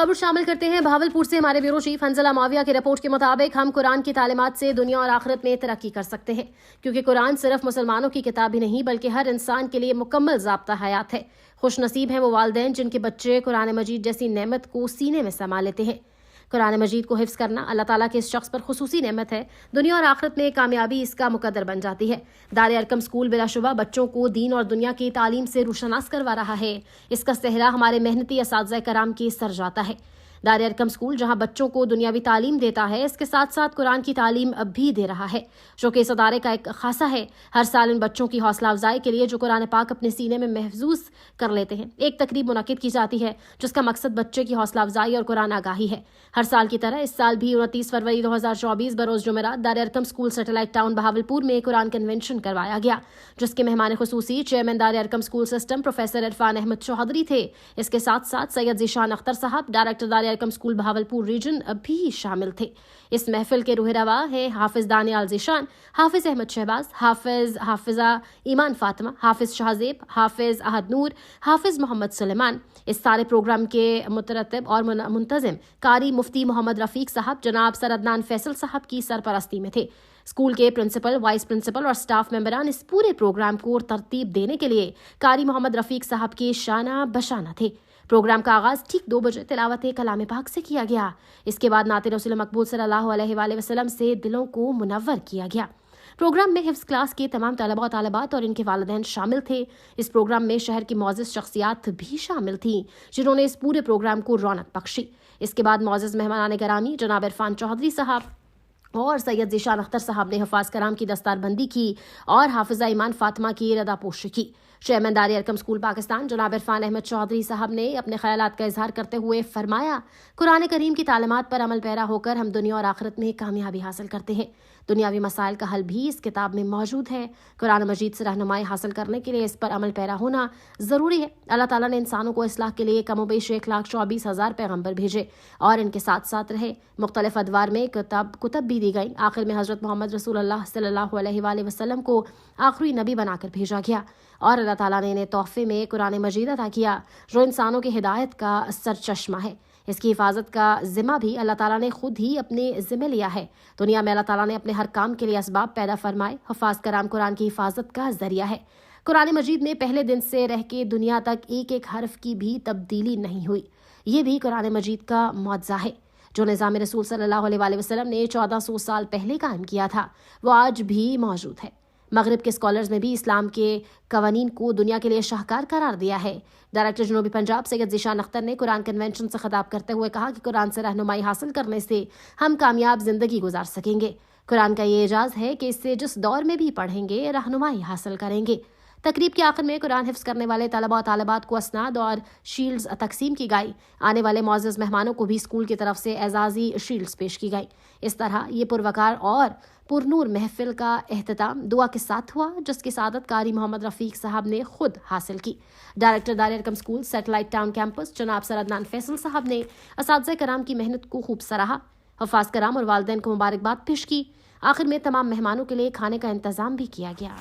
خبر شامل کرتے ہیں بھاولپور سے ہمارے بیورو چیف حنزلہ معاویہ کی رپورٹ کے مطابق ہم قرآن کی تعلیمات سے دنیا اور آخرت میں ترقی کر سکتے ہیں، کیونکہ قرآن صرف مسلمانوں کی کتاب ہی نہیں بلکہ ہر انسان کے لیے مکمل ضابطہ حیات ہے۔ خوش نصیب ہیں وہ والدین جن کے بچے قرآن مجید جیسی نعمت کو سینے میں سما لیتے ہیں۔ قرآن مجید کو حفظ کرنا اللہ تعالیٰ کے اس شخص پر خصوصی نعمت ہے، دنیا اور آخرت میں کامیابی اس کا مقدر بن جاتی ہے۔ دار ارقم اسکول بلا شبہ بچوں کو دین اور دنیا کی تعلیم سے روشناس کروا رہا ہے۔ اس کا صحرا ہمارے محنتی اساتذہ کرام کے سر جاتا ہے۔ دار ارقم اسکول جہاں بچوں کو دنیاوی تعلیم دیتا ہے، اس کے ساتھ ساتھ قرآن کی تعلیم اب بھی دے رہا ہے، جو کہ اس ادارے کا ایک خاصہ ہے۔ ہر سال ان بچوں کی حوصلہ افزائی کے لیے جو قرآن پاک اپنے سینے میں محفوظ کر لیتے ہیں، ایک تقریب منعقد کی جاتی ہے جس کا مقصد بچے کی حوصلہ افزائی اور قرآن آگاہی ہے۔ ہر سال کی طرح اس سال بھی 29 فروری 2024 بروز جمعرات دار Arqam school satellite town Bahawalpur میں قرآن کنونشن کروایا گیا، جس کے مہمان خصوصی chairman Dar Arqam school system professor Irfan Ahmad Chaudhry تھے۔ اس کے ساتھ ساتھ سید ذیشان اختر صاحب director Dar Arqam school Bahawalpur region بھی شامل تھے۔ اس محفل کے روح رواں ہیں حافظ دانیال ذیشان، حافظ احمد شہباز، حافظہ ایمان فاطمہ، حافظ شاہزیب، حافظ احد نور، حافظ محمد سلیمان۔ اس سارے پروگرام کے مترتب اور منتظم قاری مفتی محمد رفیق صاحب جناب سر عدنان فیصل صاحب کی سرپرستی میں تھے۔ اسکول کے پرنسپل، وائس پرنسپل اور سٹاف ممبران اس پورے پروگرام کو ترتیب دینے کے لیے قاری محمد رفیق صاحب کے شانہ بشانہ تھے۔ پروگرام کا آغاز ٹھیک 2 بجے تلاوت کلام پاک سے کیا گیا۔ اس کے بعد نعت رسول مقبول صلی اللہ علیہ وآلہ وسلم سے دلوں کو منور کیا گیا۔ پروگرام میں حفظ کلاس کے تمام طلباء و طالبات اور ان کے والدین شامل تھے۔ اس پروگرام میں شہر کی معزز شخصیات بھی شامل تھیں جنہوں نے اس پورے پروگرام کو رونق بخشی۔ اس کے بعد معزز مہمان گرامی جناب عرفان چوہدری صاحب اور سید ذیشان اختر صاحب نے حفاظ کرام کی دستار بندی کی اور حافظہ ایمان فاطمہ کی ردا پوشی کی۔ چیئرمین دار ارقم اسکول پاکستان جناب عرفان احمد چوہدری صاحب نے اپنے خیالات کا اظہار کرتے ہوئے فرمایا، قرآن کریم کی تعلیمات پر عمل پیرا ہو کر ہم دنیا اور آخرت میں کامیابی حاصل کرتے ہیں۔ دنیاوی مسائل کا حل بھی اس کتاب میں موجود ہے۔ قرآن مجید سے رہنمائی حاصل کرنے کے لیے اس پر عمل پیرا ہونا ضروری ہے۔ اللہ تعالیٰ نے انسانوں کو اصلاح کے لیے کم و بیش 1,24,000 پیغمبر بھیجے اور ان کے ساتھ ساتھ رہے۔ مختلف ادوار میں کتب بھی دی گئیں۔ آخر میں حضرت محمد رسول اللہ صلی اللہ علیہ وآلہ وسلم کو آخری نبی بنا کر بھیجا گیا اور اللہ تعالیٰ نے انہیں تحفے میں قرآن مجید عطا کیا، جو انسانوں کی ہدایت کا سرچشمہ ہے۔ اس کی حفاظت کا ذمہ بھی اللہ تعالیٰ نے خود ہی اپنے ذمہ لیا ہے۔ دنیا میں اللہ تعالیٰ نے اپنے ہر کام کے لیے اسباب پیدا فرمائے۔ حفاظ کرام قرآن کی حفاظت کا ذریعہ ہے۔ قرآن مجید میں پہلے دن سے رہ کے دنیا تک ایک ایک حرف کی بھی تبدیلی نہیں ہوئی۔ یہ بھی قرآن مجید کا معجزہ ہے۔ جو نظام رسول صلی اللہ علیہ وآلہ وسلم نے 1400 سال پہلے قائم کیا تھا، وہ آج بھی موجود ہے۔ مغرب کے اسکالرز نے بھی اسلام کے قوانین کو دنیا کے لیے شاہکار قرار دیا ہے۔ ڈائریکٹر جنوبی پنجاب سید ذیشان اختر نے قرآن کنونشن سے خطاب کرتے ہوئے کہا کہ قرآن سے رہنمائی حاصل کرنے سے ہم کامیاب زندگی گزار سکیں گے۔ قرآن کا یہ اعجاز ہے کہ اس سے جس دور میں بھی پڑھیں گے رہنمائی حاصل کریں گے۔ تقریب کے آخر میں قرآن حفظ کرنے والے طلباء و طالبات کو اسناد اور شیلڈز تقسیم کی گئی۔ آنے والے معزز مہمانوں کو بھی اسکول کی طرف سے اعزازی شیلڈز پیش کی گئی۔ اس طرح یہ پروقار اور پرنور محفل کا اختتام دعا کے ساتھ ہوا، جس کی سعادت قاری محمد رفیق صاحب نے خود حاصل کی۔ Director Dar Arqam school satellite town campus جناب سر عدنان فیصل صاحب نے اساتذہ کرام کی محنت کو خوب سراہا، حفاظ کرام اور والدین کو مبارکباد پیش کی۔ آخر میں تمام مہمانوں کے لیے کھانے کا انتظام بھی کیا گیا۔